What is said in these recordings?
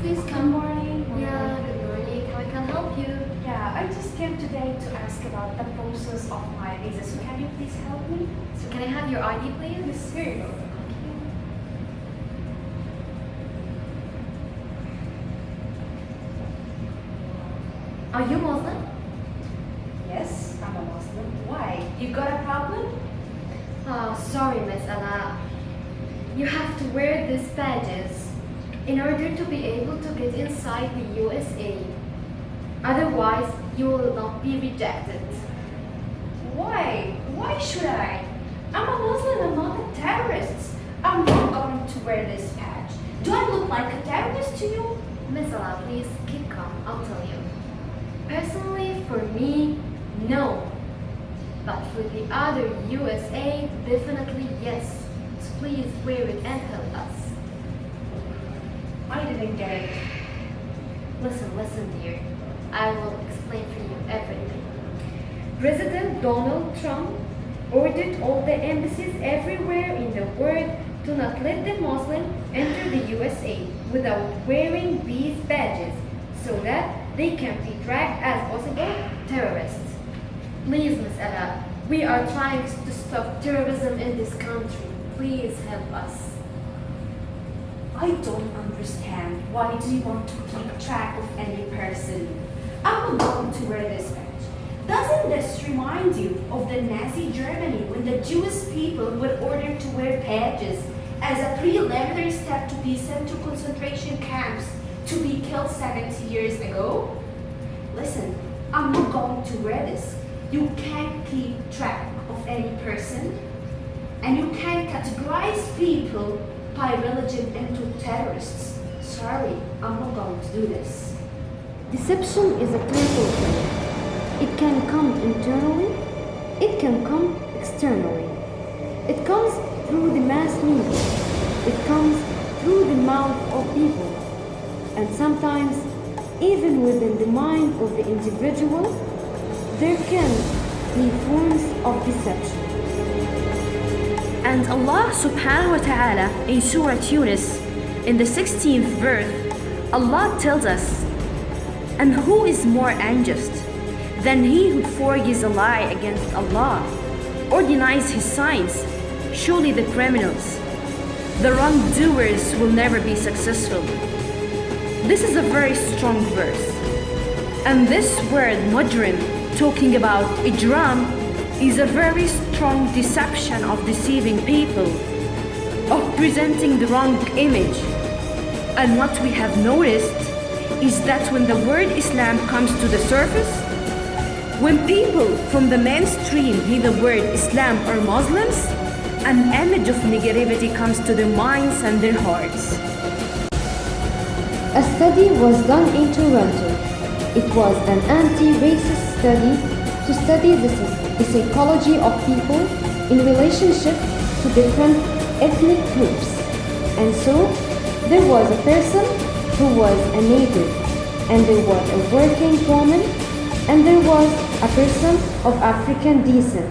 please Good come. morning. Yeah, good morning. How I can help you? Yeah, I just came today to ask about the process of my visa. So can you please help me? So can I have your ID, please? Yes, here you go. Are you Muslim? Yes, I'm a Muslim. Why? You got a problem? Oh, sorry, Miss Ella. You have to wear these badges in order to be able to get inside the USA. Otherwise, you will not be rejected. Why? Why should I? I'm a Muslim, I'm not a terrorist. I'm not going to wear this badge. Do I look like a terrorist to you? Miss Ella, please keep calm. I'll tell you. Personally, for me, no. But for the other USA, definitely yes. So please wear it and help us. I didn't get it. Listen, dear. I will explain for you everything. President Donald Trump ordered all the embassies everywhere in the world to not let the Muslim enter the USA without wearing these badges so that they can be dragged as possible terrorists. Please, Miss Ella, we are trying to stop terrorism in this country. Please help us. I don't understand. Why do you want to keep track of any person? I'm not going to wear this badge. Doesn't this remind you of the Nazi Germany when the Jewish people were ordered to wear badges as a preliminary step to be sent to concentration camps to be killed 70 years ago? Listen, I'm not going to wear this. You can't keep track of any person, and you can't categorize people by religion into terrorists. Sorry, I'm not going to do this. Deception is a careful thing. It can come internally, it can come externally. It comes through the mass media, it comes through the mouth of people, and sometimes even within the mind of the individual, there can be forms of deception. And Allah subhanahu wa ta'ala in Surah Yunus, in the 16th verse, Allah tells us, "And who is more unjust than he who forgives a lie against Allah or denies his signs? Surely the criminals, the wrongdoers will never be successful." This is a very strong verse. And this word mujrim, talking about ijram, is a very strong deception of deceiving people, of presenting the wrong image. And what we have noticed is that when the word Islam comes to the surface, when people from the mainstream hear the word Islam or Muslims, an image of negativity comes to their minds and their hearts. A study was done in Toronto. It was an anti-racist study to study the psychology of people in relationship to different ethnic groups. And so, there was a person who was a native, and there was a working woman, and there was a person of African descent.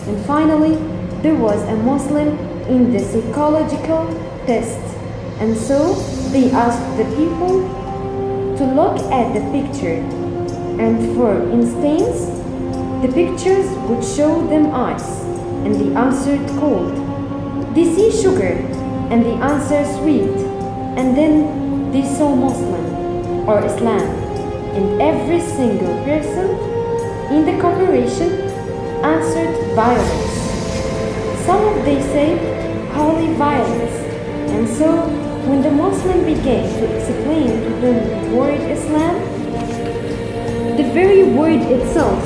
And finally, there was a Muslim in the psychological test. And so, they asked the people to look at the picture. And for instance, the pictures would show them ice, and they answered cold. They see sugar, and they answered sweet. And then they saw Muslim or Islam. And every single person in the corporation answered violence. Some of they said holy violence. And so when the Muslim began to explain to them the word Islam, the very word itself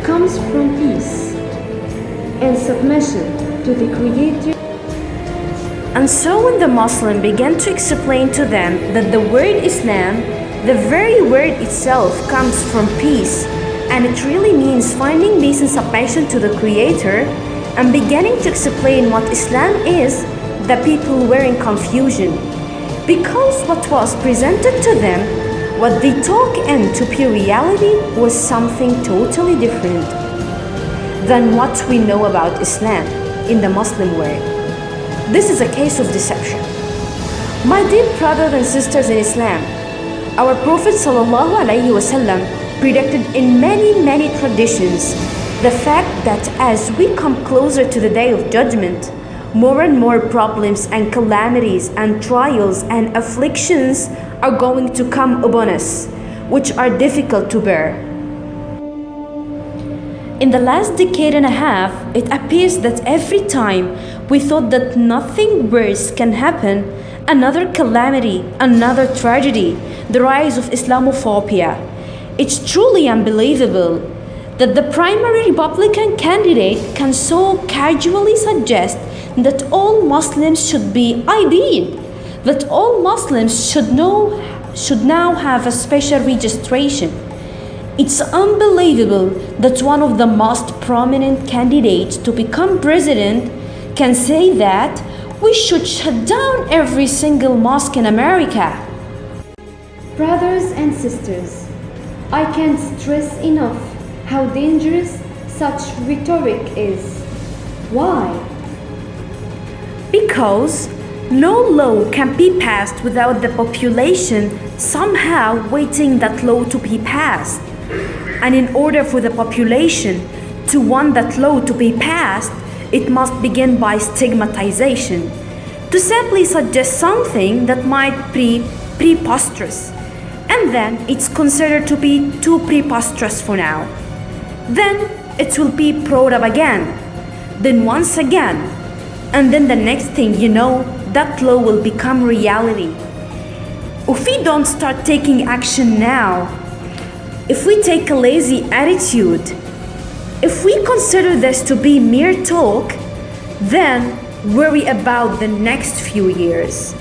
comes from peace and submission to the Creator. And so when the Muslim began to explain to them that the word Islam, the very word itself comes from peace, and it really means finding peace and submission to the Creator, and beginning to explain what Islam is, the people were in confusion. Because what was presented to them, what they took into pure reality, was something totally different than what we know about Islam in the Muslim world. This is a case of deception. My dear brothers and sisters in Islam, our Prophet ﷺ predicted in many traditions the fact that as we come closer to the day of judgment, more and more problems and calamities and trials and afflictions are going to come upon us, which are difficult to bear. In the last decade and a half, it appears that every time we thought that nothing worse can happen, another calamity, another tragedy, the rise of Islamophobia. It's truly unbelievable that the primary Republican candidate can so casually suggest that all Muslims should be ID'd, that all Muslims should now have a special registration. It's unbelievable that one of the most prominent candidates to become president can say that we should shut down every single mosque in America. Brothers and sisters, I can't stress enough how dangerous such rhetoric is. Why? Because no law can be passed without the population somehow waiting that law to be passed. And in order for the population to want that law to be passed, it must begin by stigmatization. To simply suggest something that might be preposterous, and then it's considered to be too preposterous for now. Then it will be brought up again, then once again, and then the next thing you know, that law will become reality. If we don't start taking action now, if we take a lazy attitude, if we consider this to be mere talk, then worry about the next few years.